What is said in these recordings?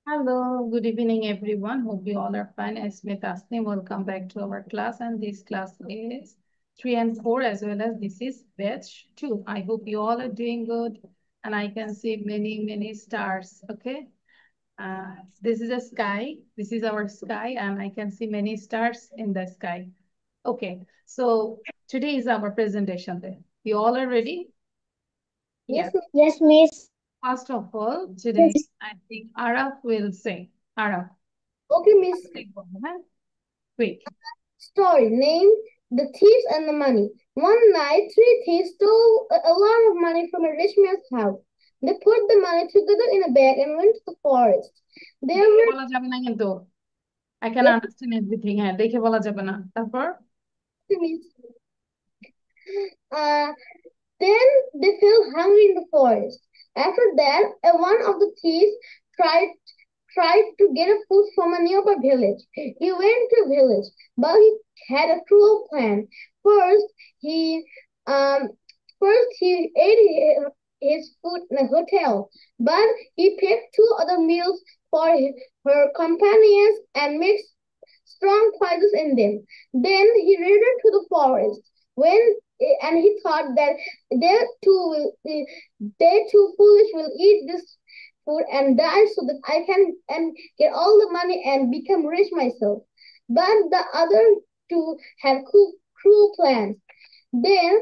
Hello, good evening, everyone. Hope you all are fine. Asmi Tasnim, welcome back to our class. And this class is 3 and 4, as well as this is batch 2. I hope you all are doing good. And I can see many, many stars. Okay. This is a sky. This is our sky, and I can see many stars in the sky. Okay. So today is our presentation day. You all are ready? Yes, Yes. yes, Miss. First of all, today I think Araf will say. Araf. Okay, Miss. Quick. Story name The Thieves and the Money. One night, three thieves stole a lot of money from a rich man's house. They put the money together in a bag and went to the forest. There দেখে were বলা যাবে না কিন্তু I can yes, understand everything. হ্যাঁ দেখে বলা যাবে না তারপর Miss. Uh, then they felt hungry in the forest. After that, one of the thieves tried tried to get a food from a nearby village. He went to a village, but he had a cruel plan. First, he um first he ate his food in a hotel, but he picked two other meals for her companions and mixed strong poisons in them. Then he returned to the forest. When and he thought that they too will they too foolish will eat this food and die so that I can and get all the money and become rich myself. But the other two had cruel plans. Then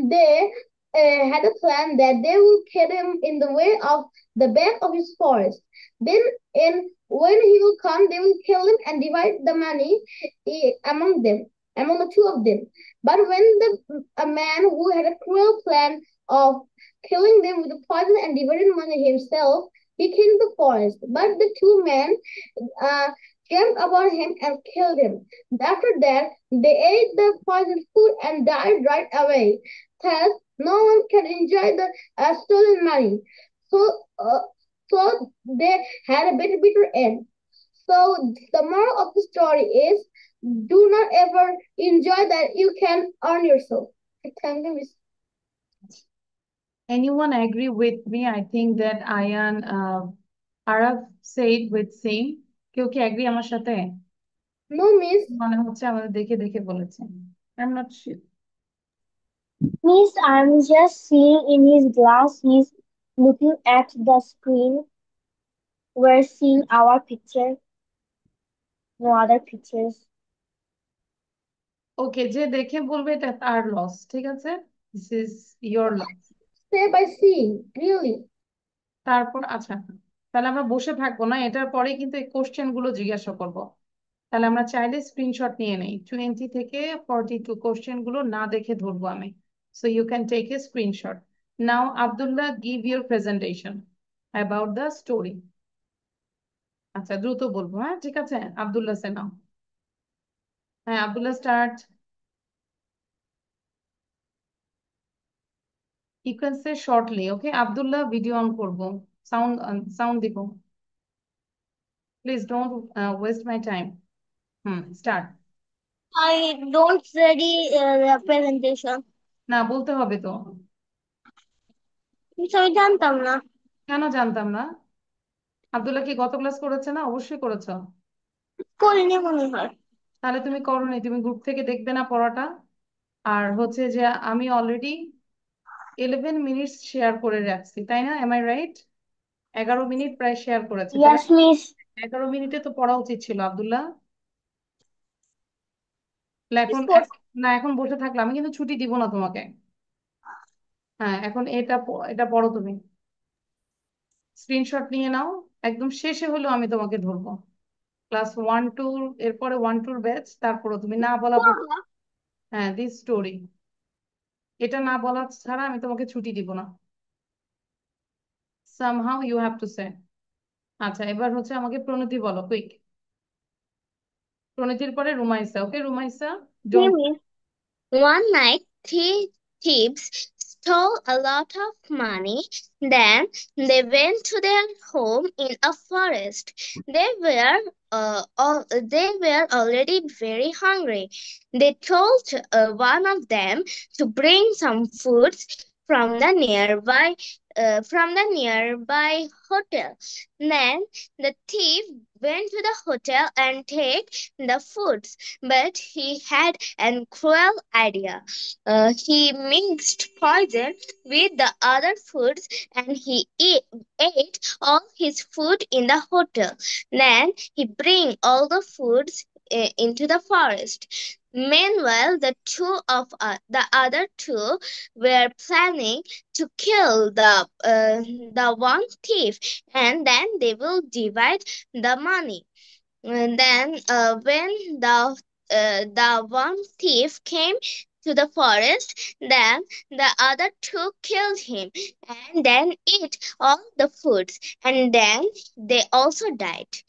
they had a plan that they would kill him in the way of the back of his forest. Then, when he will come, they will kill him and divide the money among them, among the two of them. But when a man who had a cruel plan of killing them with the poison and dividing money himself, he came to the forest. But the two men uh, jumped upon him and killed him. After that, they ate the poisoned food and died right away. Thus, no one can enjoy the stolen money. So, uh, so they had a bitter end. So the moral of the story is: do not ever enjoy that you can earn yourself. Thank you, Miss. anyone agree with me? I think that Ayan Araf said with same কেউ কি agree আমার সাথে No, Miss. মনে হচ্ছে আমাদের দেখে দেখে বলেছেন I'm not sure. Miss, I'm just seeing in his glass. He's looking at the screen. We're seeing our picture, no other pictures. ওকে যে দেখে বলবে এটা তার লস ঠিক আছে this is your loss Say by seeing, really. তারপর আচ্ছা তাহলে আমরা বসে থাকবো না এটার পরে কিন্তু এই কোশ্চেন গুলো জিজ্ঞাসা করব তাহলে আমরা চাইলে স্ক্রিনশট নিয়ে নেই 20 থেকে 42 কোশ্চেন গুলো না দেখে ধরবো আমি so you can take a screenshot now Abdullah give your presentation about the story আচ্ছা দ্রুত বলবো হ্যাঁ ঠিক আছে আব্দুল্লাহ সে নাও হ্যাঁ Abdullah start you can say shortly okay Abdullah video on করবো সাউন্ড সাউন্ড দিব please don't waste my time start I don't study the presentation. না বলতে হবে তো কিন্তু আমি জানতাম না। কেন জানতাম না আব্দুল্লাহ কি গত ক্লাস করেছে না অবশ্যই করেছো করিনি মনে হয়। তাহলে তুমি করোনি তুমি গ্রুপ থেকে দেখবে না পড়াটা আর হচ্ছে যে আমি অলরেডি 11 মিনিট শেয়ার করে রাখছি তাই না এম আই রাইট 11 মিনিট প্রায় শেয়ার করেছে তাহলে Yes, Miss. 11 মিনিটে তো পড়া উচিত ছিল আব্দুল্লাহ তাহলে এখন Sports. না এখন বসে থাকলে আমি কিন্তু ছুটি দিব না তোমাকে হ্যাঁ এখন এটা এটা পড়ো তুমি স্ক্রিনশট নিয়ে নাও একদম শেষে হলেও আমি তোমাকে ধরবো ক্লাস 1 2 এরপরে 1 2 ব্যাচ তারপরে তুমি না বলা হ্যাঁ দিস স্টোরি এটা না বলা ছাড়া আমি তোমাকে ছুটি দিব না somehow you have to say আচ্ছা এবার হচ্ছে আমাকে প্রণতি বলো কুইক প্রণতির পরে Rumaisa okay Rumaisa Okay, don't Miss. One night, three thieves stole a lot of money. Then they went to their home in a forest. They were already very hungry. They told one of them to bring some food from the nearby from the nearby hotel. Then the thief went to the hotel and take the foods, but he had a cruel idea. He mixed poison with the other foods and ate all his food in the hotel. Then he bring all the foods into the forest. Meanwhile, the other two were planning to kill the one thief, and then they will divide the money. And then when the one thief came to the forest, then the other two killed him and then ate all the foods, and then they also died.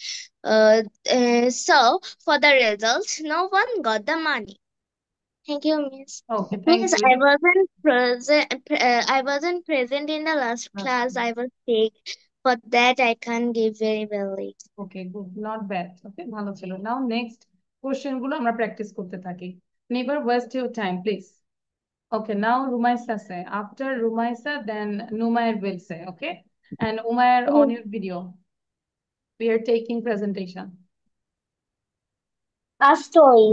So for the results, no one got the money. Thank you, Miss. Okay, thank Miss, you. I wasn't present in the last That's class. I was sick. For that, I can't give very well it. okay, good, not bad. Okay, ভালো ছিল। Now next question গুলো আমরা practice করতে থাকি। Never waste your time, please. Okay, now Rumaisa say. After Rumaisa, then Numair will say. Okay, and Umair on your video. We are taking presentation. A story.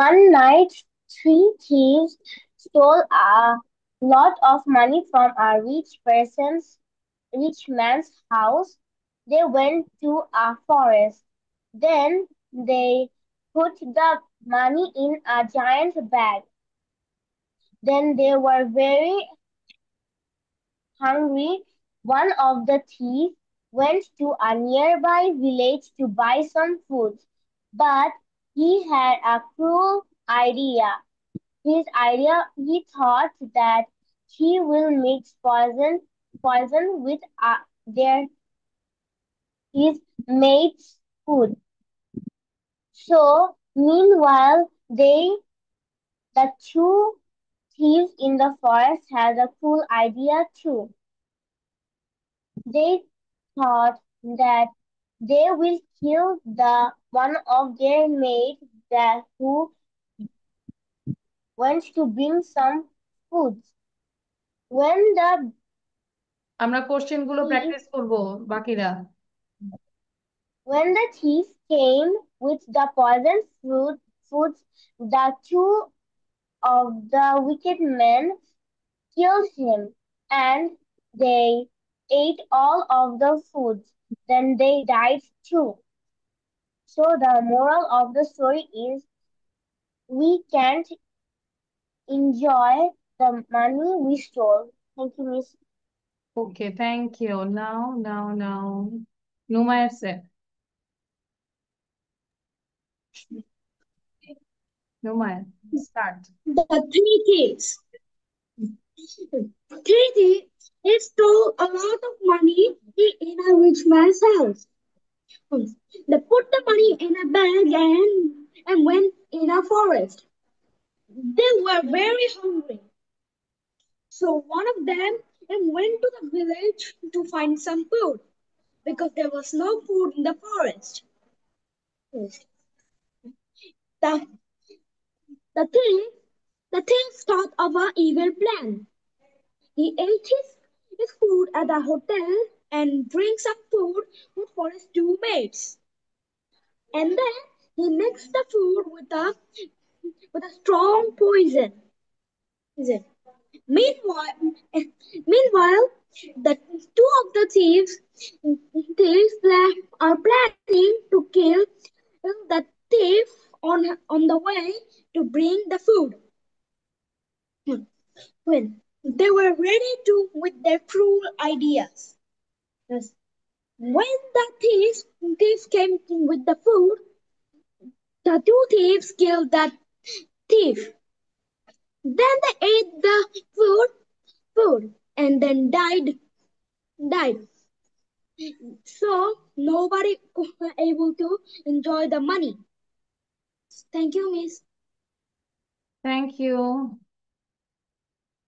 One night, three thieves stole a lot of money from a rich man's house. They went to a forest. Then they put the money in a giant bag. Then they were very hungry. One of the thieves went to a nearby village to buy some food, but he had a cruel idea. He thought that he will mix poison with their his mate's food. So meanwhile, the two thieves in the forest had a cool idea too. They thought that they will kill the one of their mates that who went to bring some food. When the আমরা question গুলো thief practice করব বাকিরা। when the thief came with the poisoned foods, the two of the wicked men killed him, and they ate all of the foods. Then they died too. So the moral of the story is we can't enjoy the money we stole. Thank you, Miss. Okay, thank you. Now. Numair say. Numair, start. The three thieves. Three thieves stole a lot of money in a rich man's house. They put the money in a bag and went in a forest. They were very hungry. So one of them went to the village to find some food because there was no food in the forest. The, the thief the thief thought of an evil plan. He ate his food at the hotel and drank some food for his two mates. And then he mixed the food with a strong poison. Meanwhile, the two of the thieves are planning to kill the thief on the way to bring the food. When they were ready to with their cruel ideas. Yes. When the thieves came with the food, the two thieves killed the thief. Then they ate the food and then died. So nobody was able to enjoy the money. Thank you, Miss. Thank you.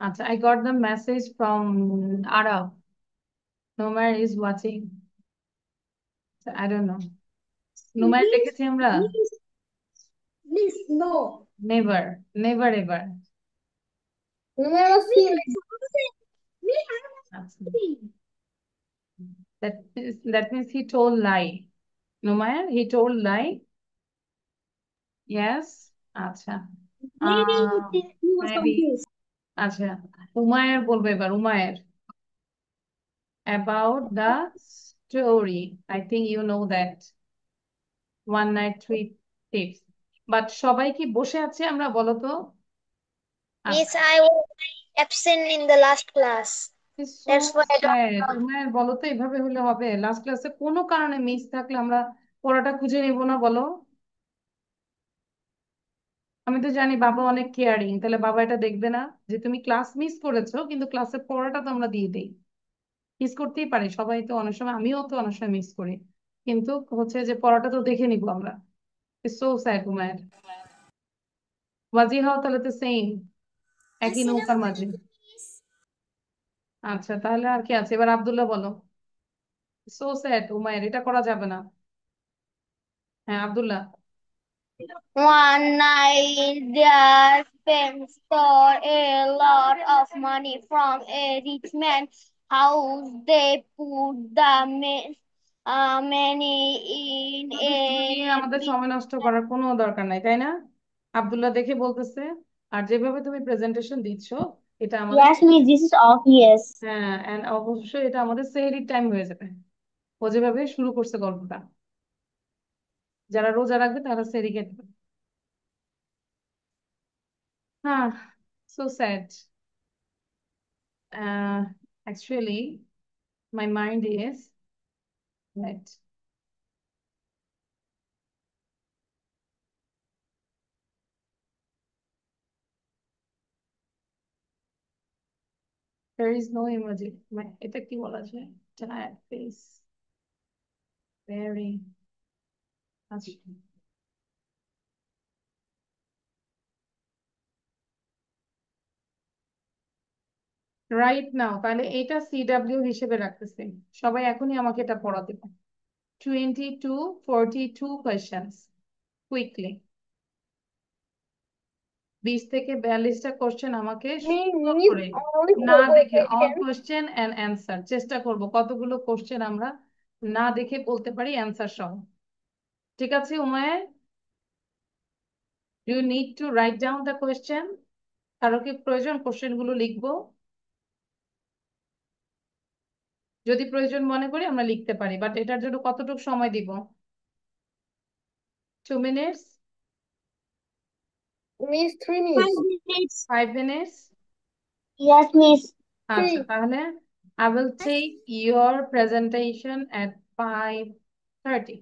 Acha, I got the message from Arab. Numair is watching. So, I don't know. Numair দেখেছি আমরা? Miss, no. Never ever. Numair was seen. We have আচ্ছা, 3. that means he told lie. Numair, he told lie. Yes. আচ্ছা, Maybe he was maybe. confused. আচ্ছা, উমায়ের বলবে এবার। Umair, about the story. I think you know that. One night, three thieves. But সবাই কি বসে আছে আমরা, বলো তো? Miss, I was absent in the last class. So That's why I don't sad. know. Umair, বলো তো এভাবে হলে হবে? লাস্ট ক্লাসে কোনো কারণে মিস থাকলে আমরা পড়াটা খুঁজে নিব না, বলো? আমি তো জানি বাবা অনেক কেয়ারিং, তাহলে বাবা এটা দেখবে না যে তুমি ক্লাস মিস করেছো, কিন্তু ক্লাসের পড়াটা তো আমরা দিয়ে দিই। মিস করতেই পারি, সবাই তো অনেক সময়, আমিও তো অনেক সময় মিস করি, কিন্তু হচ্ছে যে পড়াটা তো দেখে নিবো আমরা। So sad Umair. ওয়াজিহাও তাহলে তো সেম, একই নৌকার মাঝে। আচ্ছা, তাহলে আর কি আছে? এবার আব্দুল্লাহ বলো। সো স্যাড উমায়ের, এটা করা যাবে না। হ্যাঁ Abdullah. One night their parents stole a lot of money from a rich man's house. They put the money in দুষ্টুমি নিয়ে a আমাদের big সময় নষ্ট করার কোনো দরকার নাই, তাই না? আব্দুল্লাহ দেখে বলতেছে। আর যেভাবে তুমি প্রেজেন্টেশন দিচ্ছ, এটা আমাদের, Yes, Miss, this is obvious. হ্যাঁ, and অবশ্যই এটা আমাদের সেহরির টাইম হয়ে যাবে। ও যেভাবে শুরু করছে গল্পটা, যারা রোজা রাখবে তারা সেহরি খেতে পারবে। হ্যাঁ, so sad. Actually, my mind is that there is no emoji. এটা কি বলা যায়? Tired face, very. আচ্ছা, রাইট নাও তাহলে এটা সিডাব্লিউ হিসেবে রাখতেছি। সবাই এখনই আমাকে এটা পড়া দেবে। 42 কোয়েশ্চেন্স কুইকলি। 20 থেকে 42টা কোশ্চেন আমাকে সুন্দর Miss, করে only না 4 দেখে, all questions. Question and answer, চেষ্টা করব কতগুলো কোশ্চেন আমরা না দেখে বলতে পারি অ্যান্সার সহ। ঠিক আছে Umair? Do you need to write down the question? কারো কি প্রয়োজন কোশ্চেন গুলো লিখবো? যদি প্রয়োজন মনে করি আমরা লিখতে পারি, বাট এটার জন্য কতটুকু সময় দিব? 2 minutes? Miss, 3 5 minutes. minutes. 5 minutes? Yes, Miss. আচ্ছা, 3. তাহলে I will take your presentation at 5:30.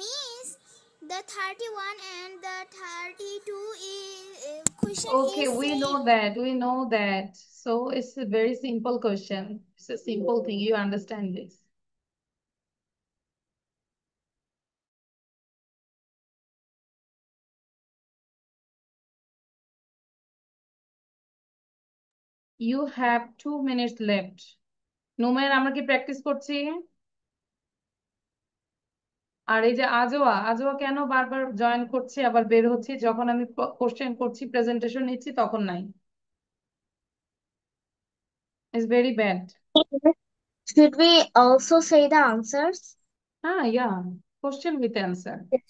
Miss, the 31 and the 32 is question Okay, is we same. know that. So it's a very simple question. It's a simple thing. You understand this. You have 2 minutes left. নুমের আমরা কি practice করছি? আর এই যে আজোয়া কেন বারবার join করছে আবার বের হচ্ছে যখন আমি কোশ্চেন করছি প্রেজেন্টেশন নিচ্ছি তখন নাই। It's very bad. Should we also say the answers? Yeah, question with answer. Yes.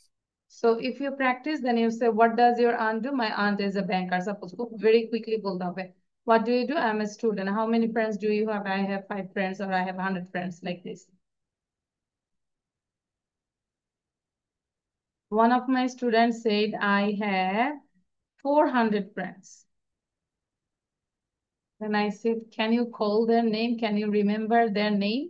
So if you practice, then you say, what does your aunt do? My aunt is a banker. Suppose very quickly বলতে হবে. What do you do? I'm a student. How many friends do you have? I have 5 friends or I have 100 friends, like this. One of my students said I have 400 friends. Then I said, can you call their name? Can you remember their name?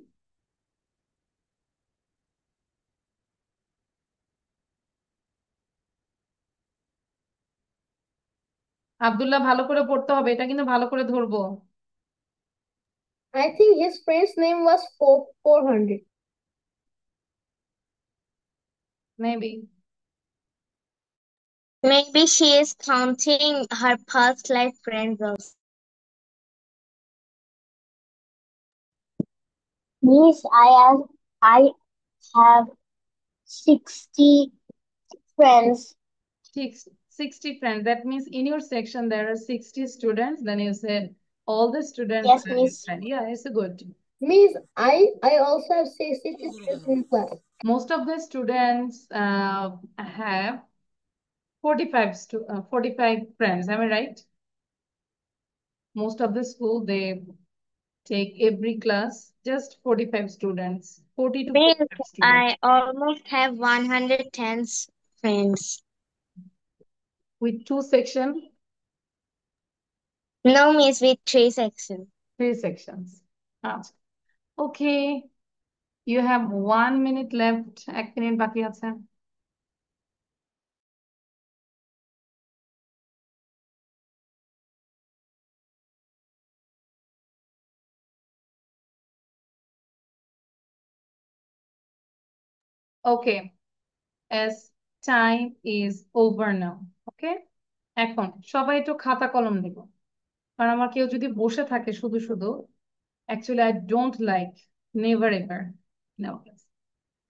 Abdullah ভালো করে পড়তে হবে, এটা কিন্তু ভালো করে ধরবো। I think his friend's name was 400. Maybe. Maybe she is counting her past life friends also. Miss, I have 60 friends. 60 friends. That means in your section there are 60 students. Then you said all the students Yes, are your miss. friend. Yeah, it's good. Means I also have 60 students in class. Most of the students have 45 friends. Am I right? Most of the school they take every class just 45 students. 40 to Miss, 45 students. I almost have 110 friends. With 2 sections? No, miss, with 3 sections. 3 sections. Okay. You have 1 minute left. 1 minute বাকি আছে। Okay, as time is over now. Okay, এখন সবাই একটু খাতা কলম নিব, কারণ আমার কেউ যদি বসে থাকে শুধু শুধু, actually I don't like, never ever.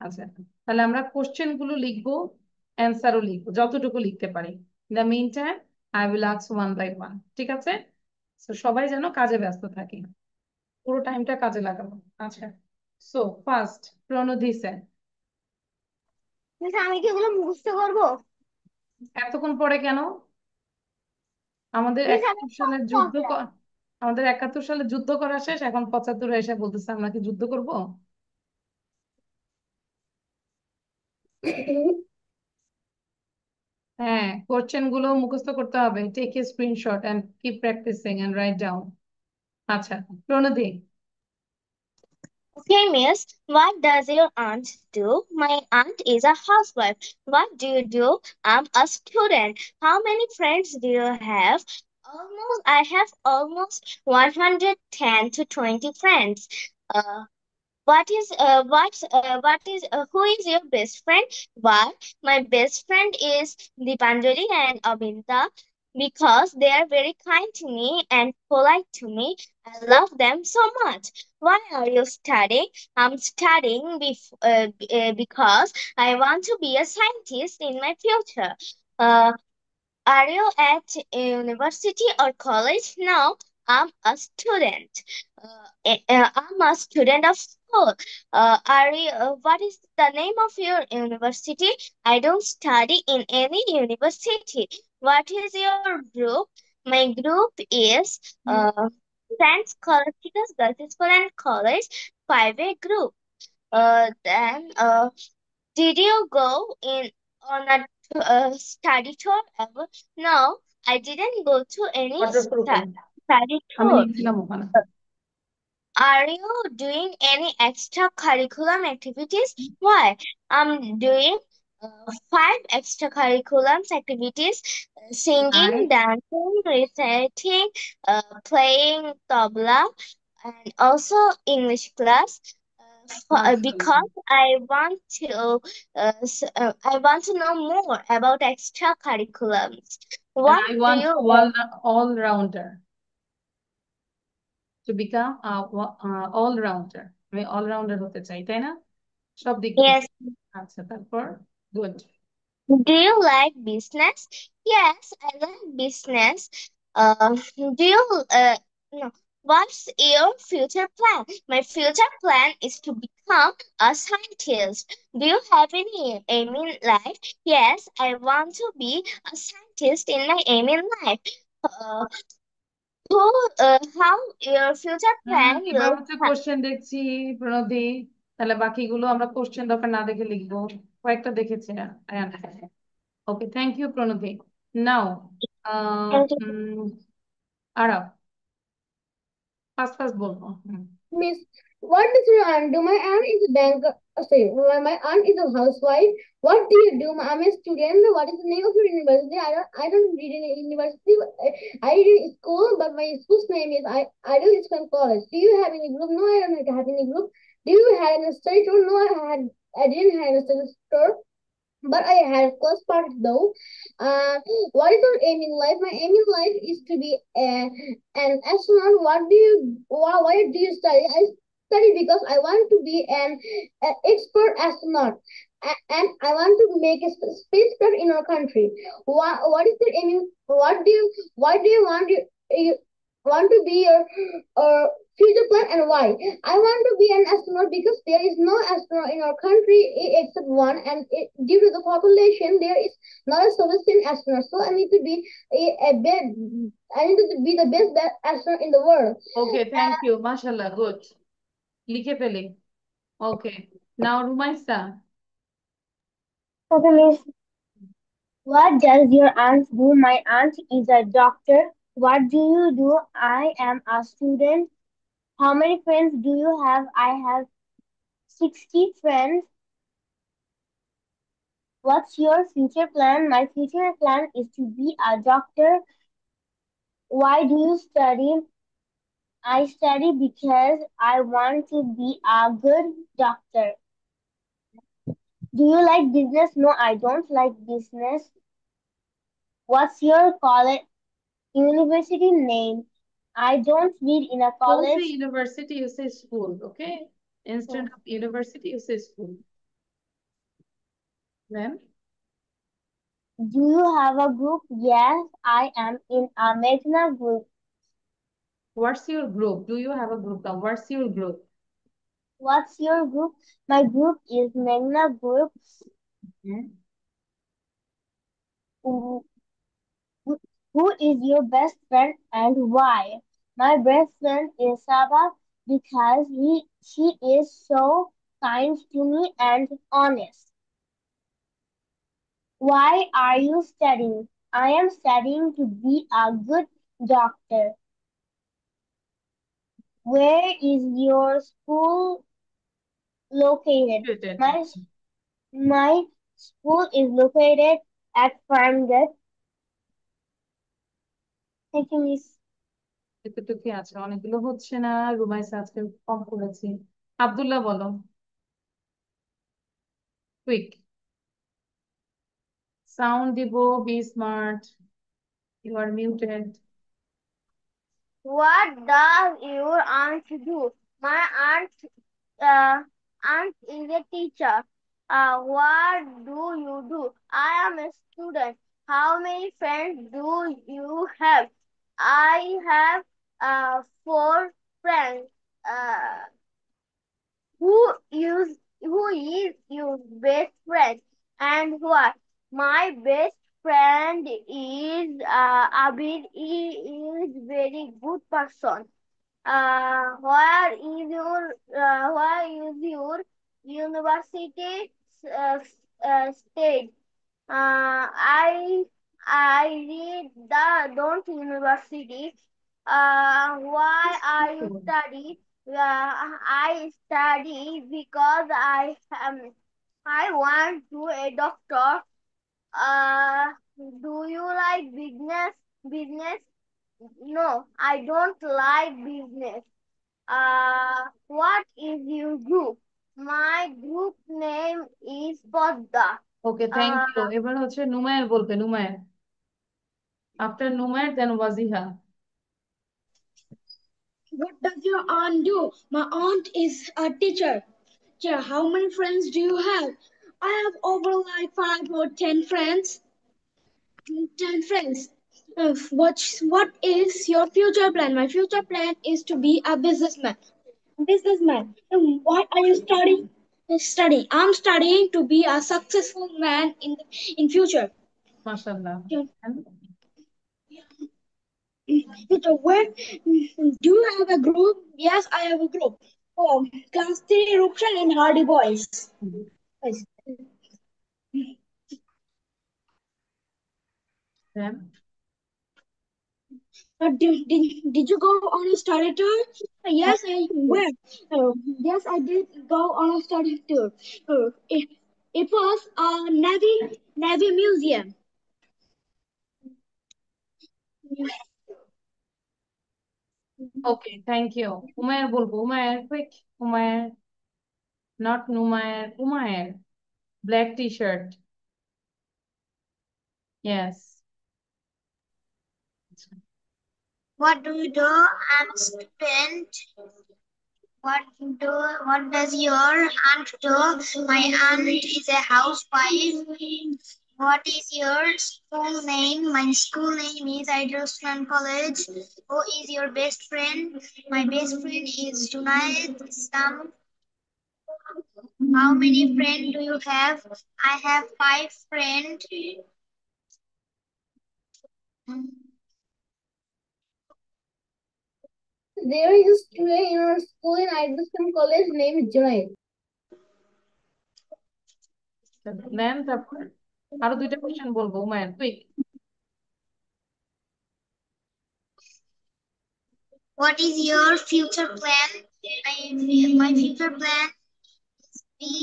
আচ্ছা, তাহলে আমরা কোশ্চেন গুলো লিখবো, অ্যান্সারও লিখবো, যতটুকু লিখতে পারি। In the mean time I will ask one by one, ঠিক আছে? তো সবাই যেন কাজে ব্যস্ত থাকি, পুরো টাইমটা কাজে লাগাবো। আচ্ছা, সো ফার্স্ট প্রণোদি স্যার। আমি কি এগুলো মুখস্থ করব? এতক্ষণ পরে কেন? আমাদের 71 সালের যুদ্ধ আমাদের 71 সালে যুদ্ধ করা শেষ, এখন 75 এসে বলতেছে আমরা কি যুদ্ধ করব? হ্যাঁ, কোশ্চেন গুলো মুখস্থ করতে হবে। Take a screenshot and keep practising and write down. আচ্ছা, প্রণোদি। Okay, miss, what does your aunt do? My aunt is a housewife. What do you do? I'm a student. How many friends do you have? I have almost 110 to 20 friends. Who is your best friend? Well, my best friend is Dipanjali and Abinta because they are very kind to me and polite to me. I love them so much. Why are you studying? I'm studying because I want to be a scientist in my future. Are you at a university or college? No, I'm a student. I'm a student of school. What is the name of your university? I don't study in any university. What is your group? My group is Science Colleges, Girls School and College, 5A group. Did you go on a study tour ever? No, I didn't go to any study আমি tour. লিখছিলাম ওখানে। Are you doing any extracurriculum activities? Why? I'm doing 5 extracurricular activities: singing, Nice. dancing, reciting, playing tabla, and also English class. Mashallah. Because I want to know more about extracurriculums. And What I do want you all-rounder to become all-rounder. আমি all-rounder হতে চাই, তাই না? সব দিক থেকে। Yes. আচ্ছা, তারপর good. Do you like business? Yes, I like business. Do you no? What's your future plan? My future plan is to become a scientist. Do you have any aim in life? Yes, I want to be a scientist in my aim in life. Uh, how your future plan এবার will হচ্ছে question দেখছি প্রণতি, তাহলে বাকিগুলো আমরা question দরকার না দেখে লিখবো। কয়েকটা দেখেছি না। Okay, thank you Pranati. Now আরব ফার্স্ট ফার্স্ট বলবো। Miss, what does your aunt do? My aunt is a banker. Sorry, my aunt is a housewife. What do you do? I'm a student. What is the name of your university? I don't read in a university. I read in school, but my school's name is I do Islam College. Do you have any group? No, I don't have any group. Do you have a study tour? No, I didn't have a study tour. But I had close part though. What is your aim in life? My aim in life is to be an astronaut. Why do you study? I study because I want to be an expert astronaut. And I want to make a spacecraft in our country. What is your aim in, why do you want to be your future plan and why? I want to be an astronaut because there is no astronaut in our country except one, and due to the population, there is not a sufficient astronaut. So I need to be I need to be the best astronaut in the world. Okay, thank you, মাশাআল্লাহ, good, লিখে ফেলি। ওকে, নাও Rumaisa. Okay, Miss. What does your aunt do? My aunt is a doctor. What do you do? I am a student. How many friends do you have? I have 60 friends. What's your future plan? My future plan is to be a doctor. Why do you study? I study because I want to be a good doctor. Do you like business? No, I don't like business. What's your college university name? I don't read in a Don't say college. university, you say school, okay? Instead of university, you say school. Then, Do you have a group? Yes, I am in a Magna group. what's your group? Do you have a group now? What's your group? What's your group? My group is Magna Group. Hmm? Who who is your best friend and why? My best friend is Saba because she is so kind to me and honest. Why are you studying? I am studying to be a good doctor. Where is your school located? Good. My school is located at Farmgate. Thank you, Miss. এতটুকু আছে, অনেকগুলো হচ্ছে না। রুমাইসা আজকে কম করেছি। আব্দুল্লাহ বলো, quick. Sound দিব, be smart, you are muted. What does your aunt do? My aunt is a teacher. What do you do? I am a student. How many friends do you have? I have 4 friends. Uh, who is your best friend and why? My best friend is Abid. He is very good person. Where is your university state? I read the don't university. Why are you study? I study because I am. I want to a doctor. Do you like business? Business? No, I don't like business. What is your group? My group name is Podda. Okay, thank you. এবার হচ্ছে নুমায়ের বলবে, নুমায়ের। After Numair, then Waziha. What does your aunt do? My aunt is a teacher. Yeah, how many friends do you have? I have over like 5 or 10 friends. 10 friends. What is your future plan? My future plan is to be a businessman. Businessman. What are you studying? Studying. I'm studying to be a successful man in future. MashaAllah. Yeah. And Where do you have a group? Yes, I have a group. Oh, class 3 Rukshan and Hardy Boys. Yes. then Did you go on a study tour? Yes, I where? Yes, I did go on a study tour. It was a Navy museum. okay, thank you. Umair বলবো, Umair, quick. Umair, not Numair, Umair. Black t-shirt. Yes. What do you do? I'm a student. What does your aunt do? My aunt is a housewife. What is your school name? My school name is Idrosman College. Who is your best friend? My best friend is Junaid Islam. How many friends do you have? I have 5 friends. There is a student in our school in Idrosman College named Junaid. Then তারপর আরো দুইটা question বলবো, Umair, quick. What is your future plan? My future plan is be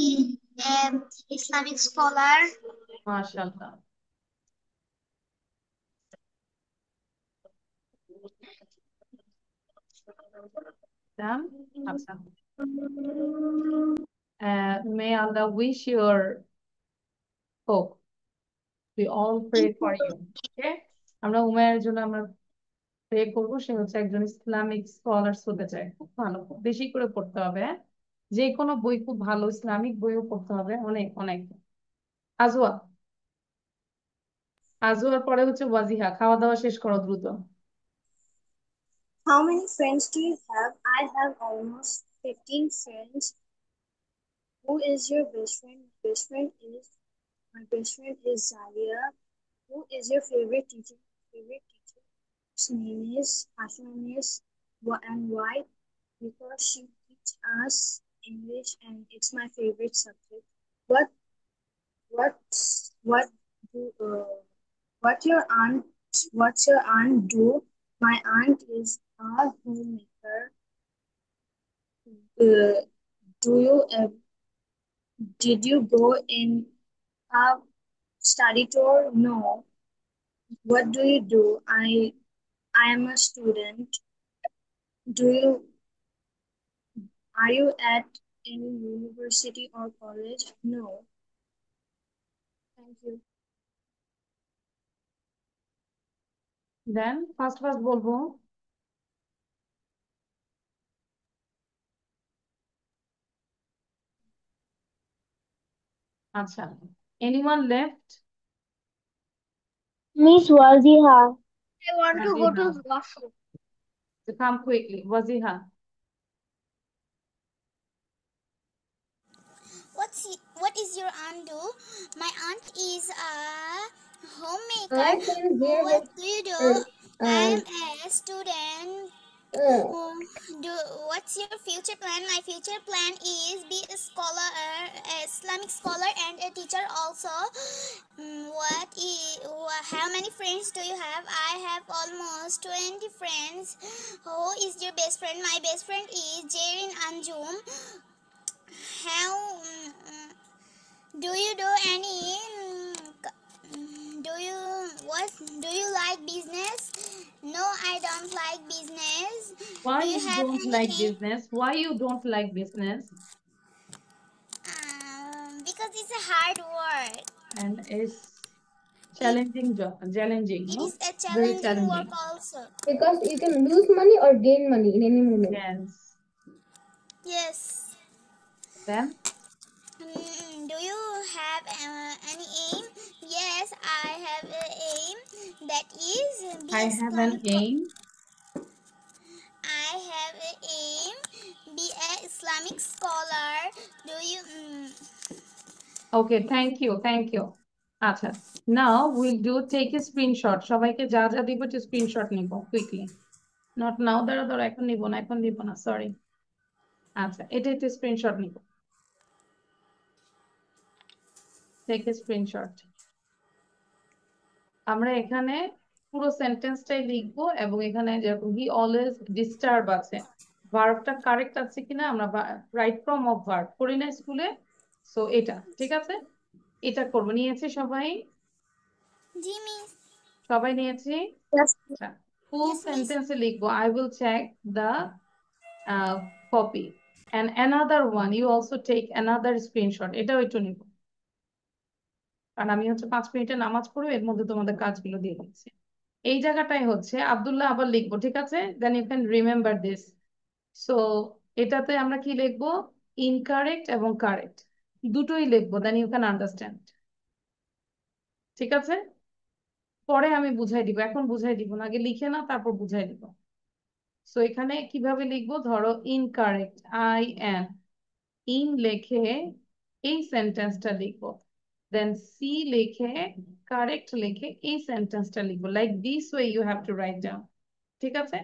an Islamic scholar. MashaAllah. Done? আচ্ছা। May Allah wish your hope. We all pray for you. Okay? আমরা উমায়ের জন্য আমরা pray করবো। সে হচ্ছে একজন ইসলামিক স্কলার্স হতে চায়। খুব ভালো, বেশি করে পড়তে হবে, হ্যাঁ? যে কোনো বই খুব ভালো, ইসলামিক বইও পড়তে হবে অনেক অনেক। আজওয়া, আজওয়ার পরে হচ্ছে ওয়াজিহা। খাওয়া দাওয়া শেষ করো দ্রুত। How many friends do you have? I have almost 15 friends. Who is your best friend? My best friend is Zalia. Who is your favorite teacher? Favorite teacher? His name is Ashwani's. And why? Because she teaches us English and it's my favorite subject. What what do what's your aunt do? My aunt is a homemaker. Do you did you go in a study tour? No. What do you do? I am a student. Do you Are you at any university or college? No. Thank you. Then first বলবো। আচ্ছা, anyone left? Miss Waziha. I want to go to Waziha. washroom. So come quickly, Waziha. What is your aunt do? My aunt is a homemaker. I can hear What do you do? I'm uh, a student. uh, What's your future plan? My future plan is be a scholar, a Islamic scholar, and a teacher also. How many friends do you have? I have almost 20 friends. Who is your best friend? My best friend is Jerin Anjum. How like business? Why Do you you have don't any like aim? business? Why you don't like business? Because it's a hard work. And it's It, challenging, it no? is a Very challenging work challenging. also. Because you can lose money or gain money in any moment. Yes. Yes. Then Do you have any aim? Yes, I have an aim, that is be I a have an Islamic. aim. I have an aim, be a Islamic scholar. Do you? Okay, thank you, thank you. আচ্ছা, now we'll do take a screenshot. সবাইকে যা যা দিব একটু screenshot নিব quickly. Not now, দাঁড়া এখন নিব না, sorry. আচ্ছা, এটা একটু screenshot নিব. Take a screenshot. আমরা এখানে পুরো সেন্টেন্সটাই লিখবো এবং এখানে যেরকম হি অলওয়েজ ডিস্টার্ব আছে, ভার্বটা কারেক্ট আছে কিনা আমরা রাইট ফর্ম অফ ভার্ব করি না স্কুলে, সো এটা ঠিক আছে, এটা করব। নিয়েছি সবাই? জি মিস। সবাই নিয়েছি? Yes. আচ্ছা, ফুল Yes, miss. সেন্টেন্সে লিখবো I will check the copy and another one you also take another screenshot, এটাও একটু নিব কারণ আমি হচ্ছে 5 মিনিটে নামাজ পড়বো, এর মধ্যে তোমাদের কাজগুলো দিয়ে দিচ্ছি। এই জায়গাটাই হচ্ছে আব্দুল্লাহ আবার লিখবো, ঠিক আছে? Then you can remember this. So এটাতে আমরা কি লিখবো? ইনকারেক্ট এবং কারেক্ট দুটোই লিখবো, দেন ইউ ক্যান আন্ডারস্ট্যান্ড। ঠিক আছে, পরে আমি বুঝাই দিব, এখন বুঝাই দিব না, আগে লিখে না তারপর বুঝাই দিব। সো এখানে কিভাবে লিখবো, ধরো ইনকারেক্ট, আই এন, ইন লেখে এই সেন্টেন্সটা লিখবো, দেন সি লিখে কারেক্ট লিখে এই সেন্টেন্সটা লিখবো, like this way you have to write down. ঠিক আছে,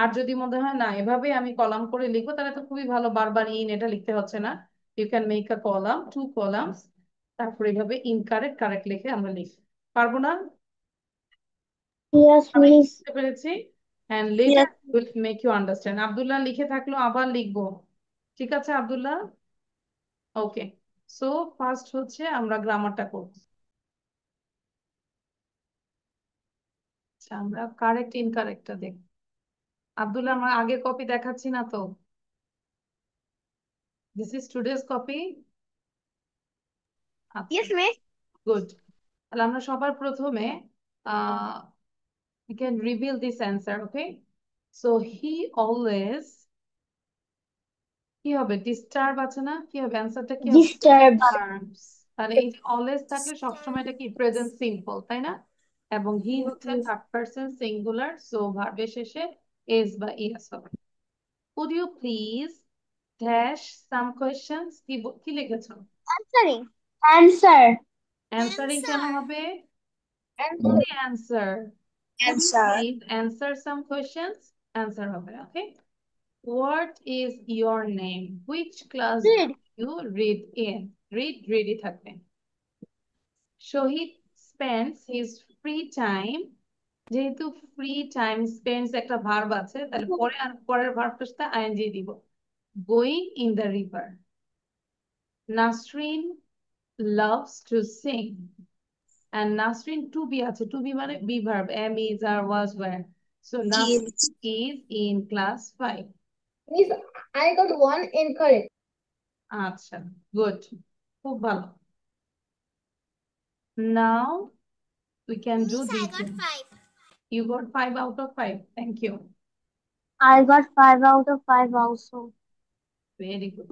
আর যদি মনে হয় না এভাবে আমি কলাম করে লিখবো তাহলে তো খুবই ভালো, বারবার ইন এটা লিখতে হচ্ছে না, you can make a column, 2 columns, তারপর এভাবে ইনকারেক্ট কারেক্ট লিখে আমরা লিখি। পারবো না? Yes, আমি miss. বুঝতে পেরেছি, and later Yes. will make you understand. Abdullah লিখে থাকলো আবার লিখবো, ঠিক আছে আব্দুল্লাহ? ওকে, সো ফার্স্ট হচ্ছে আমরা গ্রামারটা করব। আচ্ছা, আমরা কারেক্ট ইনকারেক্টটা দেখব। আব্দুল্লাহ আমার আগের কপি দেখাচ্ছি না তো? This is today's copy. আচ্ছা, Yes, miss. গুড। তাহলে আমরা সবার প্রথমে we can reveal this answer, okay? So he always, কি হবে? ডিস্টার্ব আছে না, কি হবে? অ্যান্সারটা কি হবে? Disturbs. Disturbs। তাহলে এই যে অলওয়েজ থাকলে সবসময় এটা কি প্রেজেন্ট সিম্পল, তাই না? এবং হি হচ্ছে থার্ড পারসন সিঙ্গুলার, সো ভার্বের শেষে এস বা ইএস হবে। Would you please dash some questions? কি লিখেছো? Answering. Answer. অ্যান্সারিং কেন Answer. হবে? only answer. Would you Answer. please answer some questions? Answer হবে, okay? What is your name? Which class do Read. you read in? Read ই থাকবে। Shohit spends his free time, যেহেতু free time spends একটা verb আছে তাহলে পরে আর পরের ভার্বটার সাথে ING দিব, going in the river. Nasrin loves to sing, and Nasrin to be আছে, to be মানে be verb, am, is, are, was, were, so Nasrin Is. is in class 5. Miss, I got one incorrect. আচ্ছা, good, খুব ভালো। Now we can do Miss, I this got one. 5. You got 5 out of 5. Thank you. I got 5 out of 5 also. Very good.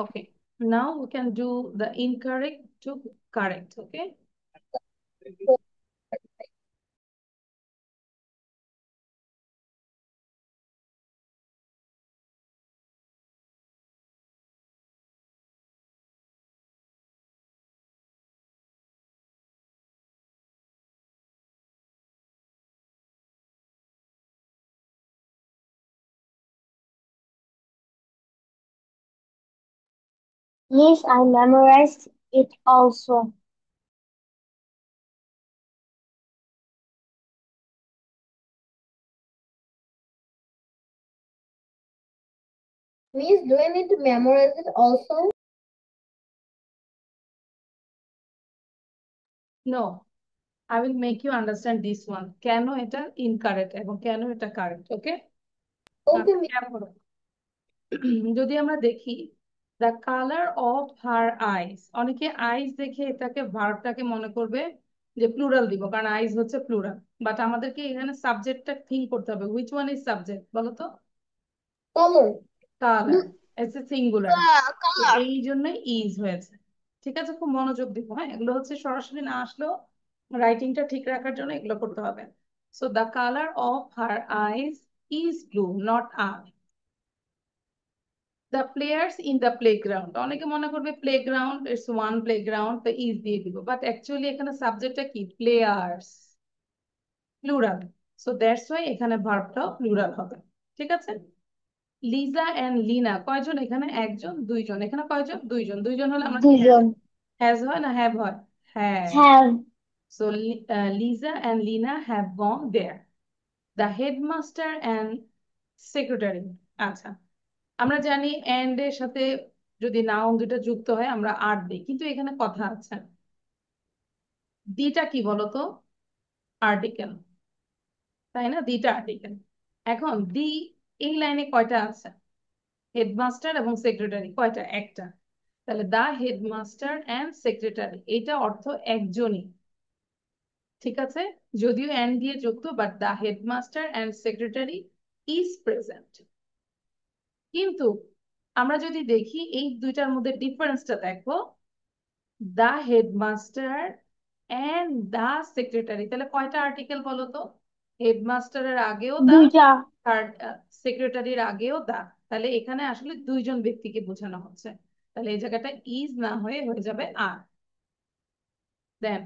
Okay. Now we can do the incorrect to correct. Okay. Miss, I memorized it also. Miss, do I need to memorize it also? No. I will make you understand this one. কেন এটা incorrect এবং কেন এটা correct, okay? Okay, miss. যদি আমরা দেখি the color of her eyes, অনেকে eyes দেখে এটাকে ভার্বটাকে মনে করবে যে প্লুরাল দিব, কারণ eyes হচ্ছে প্লুরাল, বাট আমাদেরকে এখানে সাবজেক্টটা থিঙ্ক করতে হবে, which one is subject বলো তো? Color. Colour, এটস a singular, Color. এই জন্য ইজ হয়েছে। ঠিক আছে, খুব মনোযোগ দিব, হ্যাঁ, এগুলো হচ্ছে সরাসরি না আসলেও রাইটিংটা ঠিক রাখার জন্য এগুলো করতে হবে। So the colour of her eyes is blue, not are. The players in the playground, অনেকে মনে করবে প্লেগ্রাউন্ড ইটস ওয়ান প্লেগ্রাউন্ড, তো ইজ দিয়ে দিব, বাট অ্যাকচুয়ালি এখানে সাবজেক্টটা কি, players, plural. So that's why এখানে ভার্বটাও প্লুরাল হবে। ঠিক আছে। লিজা এন্ড লিনা, কয়জন এখানে? একজন, দুইজন। এখানে কয়জন? দুইজন। দুইজন হলে আমরা দুজন। হ্যাজ হয় না হ্যাভ হয়? হ্যাঁ। Have. So Liza and Lina have gone there. The headmaster and secretary. আচ্ছা, আমরা জানি এন্ড এর সাথে যদি নাউন দুটো যুক্ত হয় আমরা আর দিই, কিন্তু এখানে কথা আছে, দিটা কি বলতো? আর্টিকেল, তাই না? দিটা আর্টিকেল। এখন দি এই লাইনে কয়টা আছে? হেডমাস্টার এবং সেক্রেটারি কয়টা? একটা। তাহলে দা হেডমাস্টার অ্যান্ড সেক্রেটারি, এটা অর্থ একজনই। ঠিক আছে, যদিও এন্ড দিয়ে যুক্ত, but the headmaster and secretary is present. কিন্তু আমরা যদি দেখি এই দুইটার মধ্যে ডিফারেন্সটা দেখো, the headmaster and the secretary, তাহলে কয়টা আর্টিকেল বলো তো? হেডমাস্টারের আগেও দা, দুইটা। আর সেক্রেটারির আগেও দা, তাহলে এখানে আসলে দুইজন ব্যক্তিকে বোঝানো হচ্ছে। তাহলে এই জায়গাটা ইজ না হয়ে হয়ে যাবে আর। দেন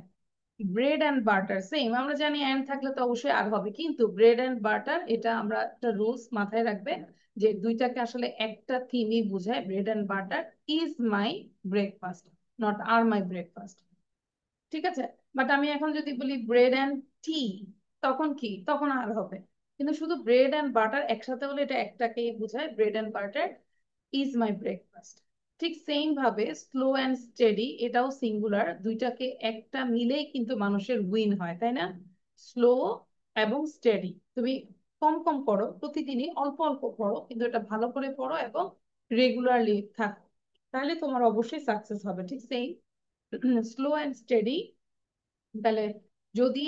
ব্রেড অ্যান্ড বাটার, সেম, আমরা জানি অ্যান্ড থাকলে তো অবশ্যই আর হবে, কিন্তু ব্রেড অ্যান্ড বাটার এটা আমরা একটা রুলস মাথায় রাখবে যে দুইটাকে আসলে একটা থিমই বোঝায়। Bread and butter is my breakfast, not are my breakfast. ঠিক আছে, বাট আমি এখন যদি বলি ব্রেড অ্যান্ড টি, তখন কি? তখন আর হবে। কিন্তু শুধু ব্রেড অ্যান্ড বাটার একসাথে হলে এটা একটাকেই বোঝায়, bread and butter is my breakfast. ঠিক সেম ভাবে স্লো অ্যান্ড স্টেডি, এটাও সিঙ্গুলার, দুইটাকে একটা মিলেই কিন্তু মানুষের উইন হয়, তাই না? স্লো এবং স্টেডি, তুমি কম কম করো, প্রতিদিনই অল্প অল্প পড়ো, কিন্তু এটা ভালো করে পড়ো এবং রেগুলারলি থাকো, তাহলে তোমার অবশ্যই সাকসেস হবে। ঠিক সেম স্লো অ্যান্ড স্টেডি, তাহলে যদি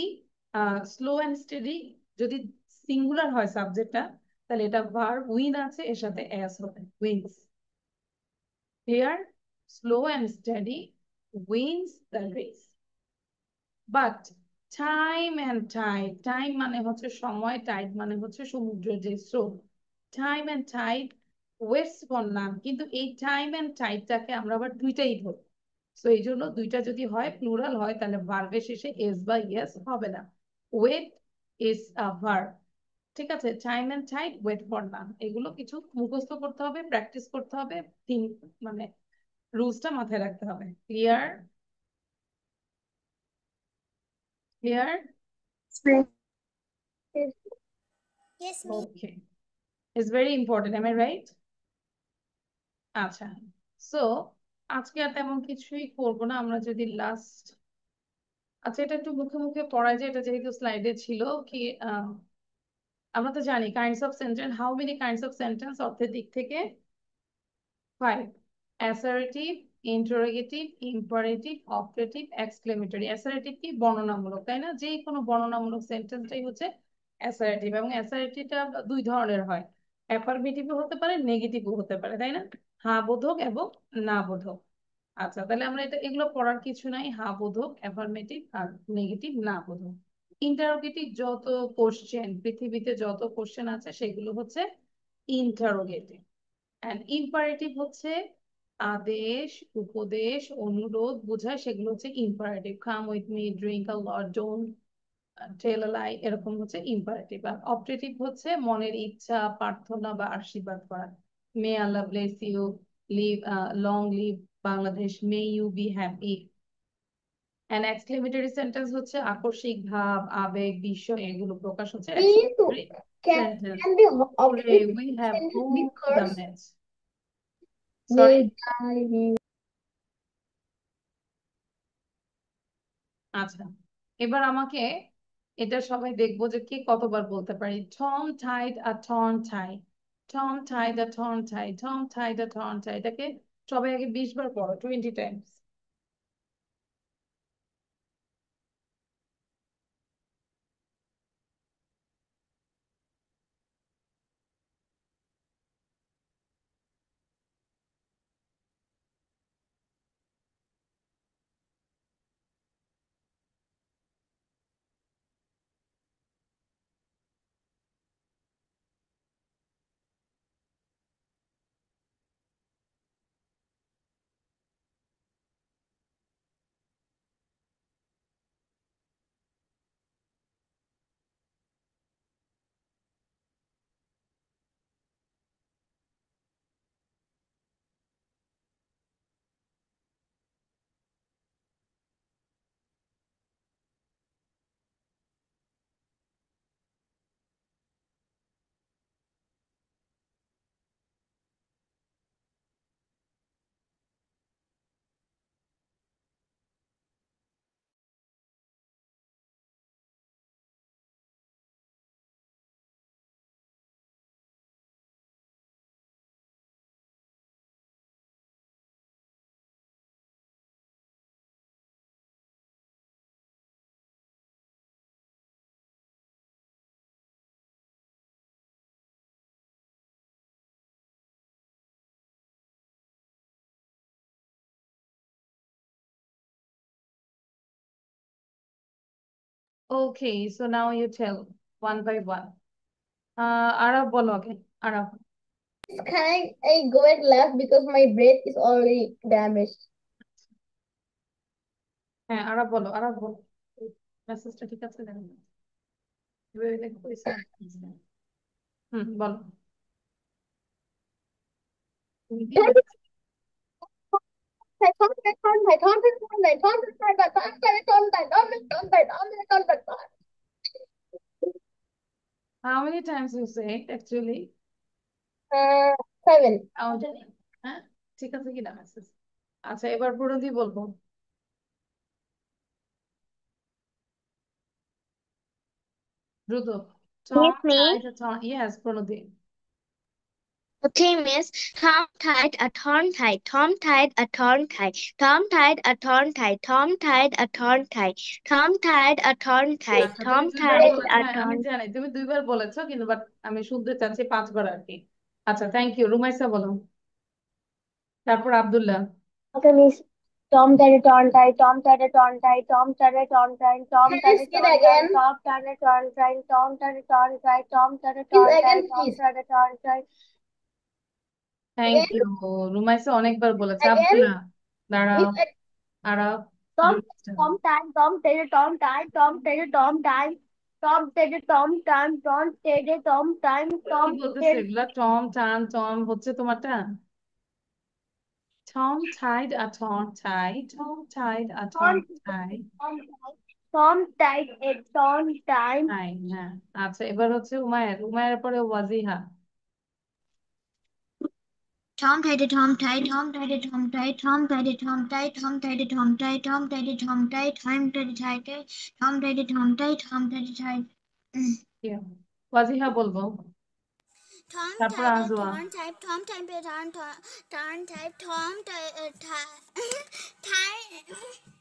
স্লো অ্যান্ড স্টেডি যদি সিঙ্গুলার হয় সাবজেক্টটা, তাহলে এটা ভার্ব উইন আছে, এর সাথে এস হবে, wins. Here, slow and steady wins the race. But time and tide, time মানে হচ্ছে সময়, tide মানে হচ্ছে সমুদ্রের যে স্রোত। Time and tide waits for none, কিন্তু এই time and tide টাকে আমরা আবার দুইটাই ধরি। সো এই জন্য দুইটা যদি হয়, প্লুরাল হয়, তাহলে ভার্বের শেষে এস বা ইয়েস হবে না। Wait is a verb. ঠিক আছে, time and tide, wait for none, এগুলো কিছু মুখস্থ করতে হবে, প্র্যাকটিস করতে হবে, তিন মানে রুলসটা মাথায় রাখতে হবে। Clear? Clear? Yes, me. Okay, it's very important, am I right? আচ্ছা, সো আজকে আর তেমন কিছুই করবো না, আমরা যদি লাস্ট, আচ্ছা এটা একটু মুখে মুখে পড়া যায়, এটা যেহেতু স্লাইডে ছিল কি, আমরা তো জানি kinds of sentence, how many kinds of sentence অর্থের দিক থেকে? 5, assertive, interrogative, imperative, operative, exclamatory. Assertive কি? বর্ণনামূলক, তাই না? যে কোনো বর্ণনামূলক সেন্টেন্সটাই হচ্ছে অ্যাসার্টিভ, এবং অ্যাসার্টিভটা দুই ধরনের হয়, অ্যাফার্মেটিভও হতে পারে, নেগেটিভও হতে পারে, তাই না? হ্যাঁ বোধক এবং না বোধক। আচ্ছা, তাহলে আমরা এগুলো পড়ার কিছু নাই, হ্যাঁ বোধক, অ্যাফার্মেটিভ আর নেগেটিভ না বোধক। ইন্টারোগেটিভ যত কোশ্চেন, পৃথিবীতে যত কোশ্চেন আছে সেগুলো হচ্ছে ইন্টারোগেটিভ। অ্যান্ড ইম্পারেটিভ হচ্ছে আদেশ, উপদেশ, অনুরোধ বোঝায়, সেগুলো হচ্ছে imperative. Come with me, drink a lot, don't tell a lie, এরকম হচ্ছে ইম্পারেটিভ। আর অপারেটিভ হচ্ছে মনের ইচ্ছা, প্রার্থনা বা আশীর্বাদ করা। May Allah bless you, live long live Bangladesh, may you be happy. And exclamatory sentence হচ্ছে আকস্মিক ভাব, আবেগ, বিস্ময়, এগুলো প্রকাশ হচ্ছে Into exclamatory can sentence. be Today operative we have sentence won the because match. Sorry? আচ্ছা, এবার আমাকে এটা সবাই দেখবো যে কে কতবার বলতে পারি। Tom tied a torn tie. Tom tied a torn tie. Tom tied a torn tie. এটাকে সবাই আগে 20 বার পড়ো, 20 times. Okay, so now you tell one by one. Arab বলো আগে, Arab. Can I go at last because my breath is already damaged? হ্যাঁ, Arab বলো, Arab বলো। মেসেজটা ঠিক আছে দেখো। এভাবে দেখো, বলো। তুমি কি বলছো? How many times you say it actually? 7. জানি। হ্যাঁ, ঠিক আছে কিনা মেসেজ। আচ্ছা, এবার প্রণতি বলবো। দ্রুত। Tom Miss me. tied a torn. Yes, Pranati. The theme is Tom tied a torn tie. Tom tied a torn tie. Tom tied a torn tie. Tom tied a torn tie. Tom tied a torn tie. আচ্ছা, তুমি Tom দুইবার tied বলেছো, a হ্যাঁ আমি torn. জানি তুমি দুইবার বলেছো, কিন্তু বাট আমি শুনতে চাচ্ছি 5 বার আর কি। আচ্ছা, থ্যাংক ইউ। রুমাইসা বলো, তারপর Abdullah. Okay, Miss. Tom tied a torn tie. Tom tied a torn tie. Tom tied a torn tie. Tom Can you tied a say it torn tie. again? Tom tied a torn tie. Tom tied a torn tie. Tom tied a Please torn tie. again, Tom please. tied a torn tie. Thank Again, you. Rumaisa অনেকবার বলেছে। again. Abdullah, দাঁড়াও। Miss, Arab, Tom your turn. Tom tie. Tom tied a torn tie. Tom tied a torn tie. Tom tied a torn tie. Tom tied a torn tie. কি Tom বলতেছে tied এগুলা? Tom টান Tom হচ্ছে তোমারটা? Tom tied a torn tie. Tom tied a Tom torn tie. Tom tied a torn tie. তাই, হ্যাঁ। আচ্ছা, এবার হচ্ছে উমায়ের। উমায়ের পরে Wajiha. Tom tied a Tom tie, Tom tied a Tom tie, Tom tied a Tom tie, Tom tied a Tom tie, Tom tied a Tom tie, Tom tied a tie, Tom tied a Tom tie, Tom tied a tie. Wajiha বলবো, Tom তারপর tied a Ajwa. torn type, Tom tied a torn type, Tom tied a tie.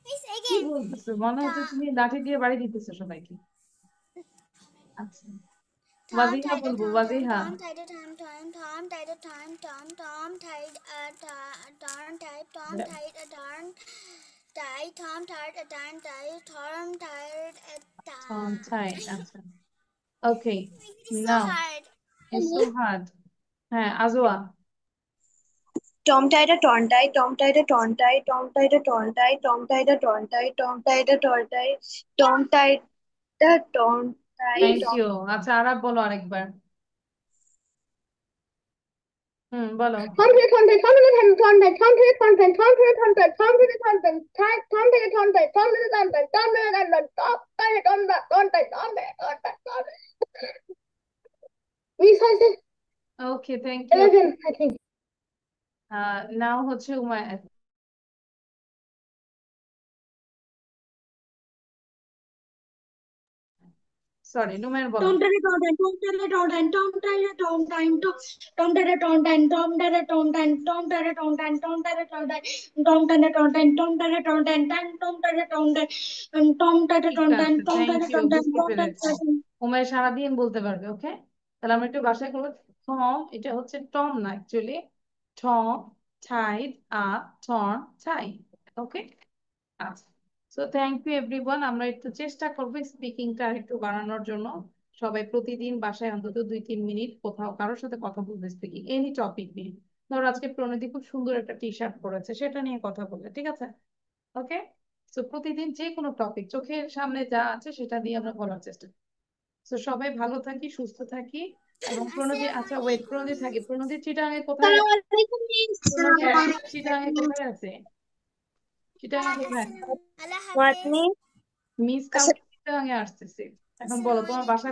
Miss কি again. বলতেছো? মনে হচ্ছে Tom, তুমি লাঠি দিয়ে বাড়ি দিতেছো সবাইকে। আচ্ছা, Tom ওয়াজিহা tied a বলবো, Tom, Wajiha. Tom tied a Tom, Tom tied a Tom, Tom tied a torn type, Tom tied a torn tie, Tom tied a torn tie, Tom tied a Tom tie, tie. আচ্ছা। Okay, It is so now hard. It's so hard. হ্যাঁ, Ajwa. Tom tied a torn tie, Tom tied a torn tie, Tom tied a torn tie, Tom tied a torn tie, Tom tied a torn tie, Tom tied a torn tie, thank you. আচ্ছা, আরব বলো আরেকবার। বলো। Okay, thank you. 11, I think. Now হচ্ছে Umayer. Sorry নুমের বলো। Tom tere tom tan tom tere tom tan tom tere tom tan tom tere tom tan tom tere tom tan tom tere tom tan tom tere tom tan tom tere tom tan tom tere tom tan tan tom tere tom tan tom tere ঠিক tom tan আছে, tom thank tere you, tom tan বুঝতে tom tere পেরেছি। উমের সারাদিন বলতে পারবে। ওকে, তাহলে আমরা একটু বাসায় করবো। থম, এটা হচ্ছে টম না actually, Tom, tied up, torn, tie. Okay, আচ্ছা। So thank you everyone. আমরা একটু চেষ্টা করবো স্পিকিংটা একটু বাড়ানোর জন্য। সবাই প্রতিদিন বাসায় অন্তত 2-3 মিনিট কোথাও কারোর সাথে কথা বলবে, স্পিকিং এনি টপিক নিয়ে। ধরো আজকে প্রণতি খুব সুন্দর একটা টি শার্ট পরেছে, সেটা নিয়ে কথা বলবে, ঠিক আছে? ওকে, সো প্রতিদিন যে কোনো টপিক চোখের সামনে যা আছে সেটা দিয়ে আমরা বলার চেষ্টা করি। তো সবাই ভালো থাকি, সুস্থ থাকি। এবং প্রণতি, আচ্ছা ওয়েট, প্রণতি থাকি, প্রণতি চিটাঙে কোথায়? Assalamualaikum miss. প্রণতি চিটাঙে কোথায় আছে? চিটাঙে কোথায়? আল্লাহ What হাফেজ। means? মিস কালকে চিটাঙে আসতেছে। এখন বলো তোমার বাসা